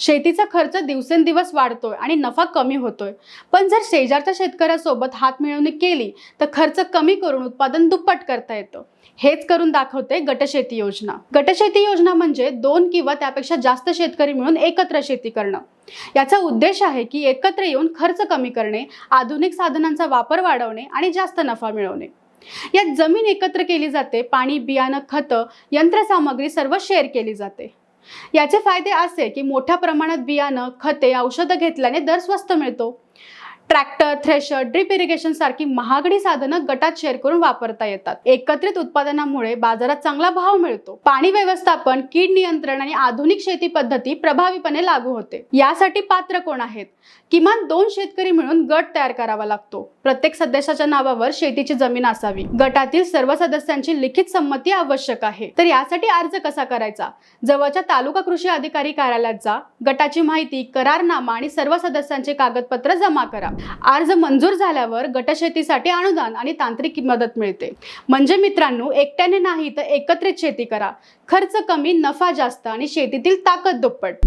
शेतीचा खर्च दिवसेंदिवस वाढतोय आणि नफा कमी होतोय। पण जर शेजारच्या शेतकऱ्यासोबत हातमिळवणी केली तर खर्च कमी करून उत्पादन दुप्पट करता येतं। हेच करून दाखवते गटशेती योजना। गटशेती योजना म्हणजे 2 किंवा त्यापेक्षा जास्त शेतकरी मिळून एकत्र शेती करणं। याचा उद्देश आहे की एकत्र येऊन खर्च कमी करणे, आधुनिक साधनांचा वापर वाढवणे आणि जास्त नफा मिळवणे। यात जमीन एकत्र केली जाते, पाणी, बियाणं, खतं, यंत्रसामग्री सर्व शेअर केली जाते। याचे फायदे असे की मोठ्या प्रमाणात बियाणं, खते, औषधं घेतल्याने दर स्वस्त मिळतो। ट्रॅक्टर, थ्रेशर, ड्रिप इरिगेशन सारखी महागडी साधनं गटात शेअर करून वापरता येतात। एकत्रित उत्पादनामुळे बाजारात चांगला भाव मिळतो। पाणी व्यवस्थापन, कीड नियंत्रण आणि आधुनिक शेती पद्धती प्रभावीपणे लागू होते। यासाठी पात्र कोण आहेत? किमान 2 शेतकरी मिळून गट तयार करावा लागतो। प्रत्येक सदस्याच्या नावावर शेतीची जमीन असावी। गटातील सर्व सदस्यांची लिखित संमती आवश्यक आहे। तर यासाठी अर्ज कसा करायचा? जवळच्या तालुका कृषी अधिकारी कार्यालयात जा, गटाची माहिती, करारनामा आणि सर्व सदस्यांचे कागदपत्र जमा करा। अर्ज मंजूर झाल्यावर गटशेतीसाठी अनुदान आणि तांत्रिक मदत मिळते। म्हणजे मित्रांनो, एकट्याने नाही तर एकत्रित शेती करा। खर्च कमी, नफा जास्त आणि शेतीतील ताकद दुप्पट।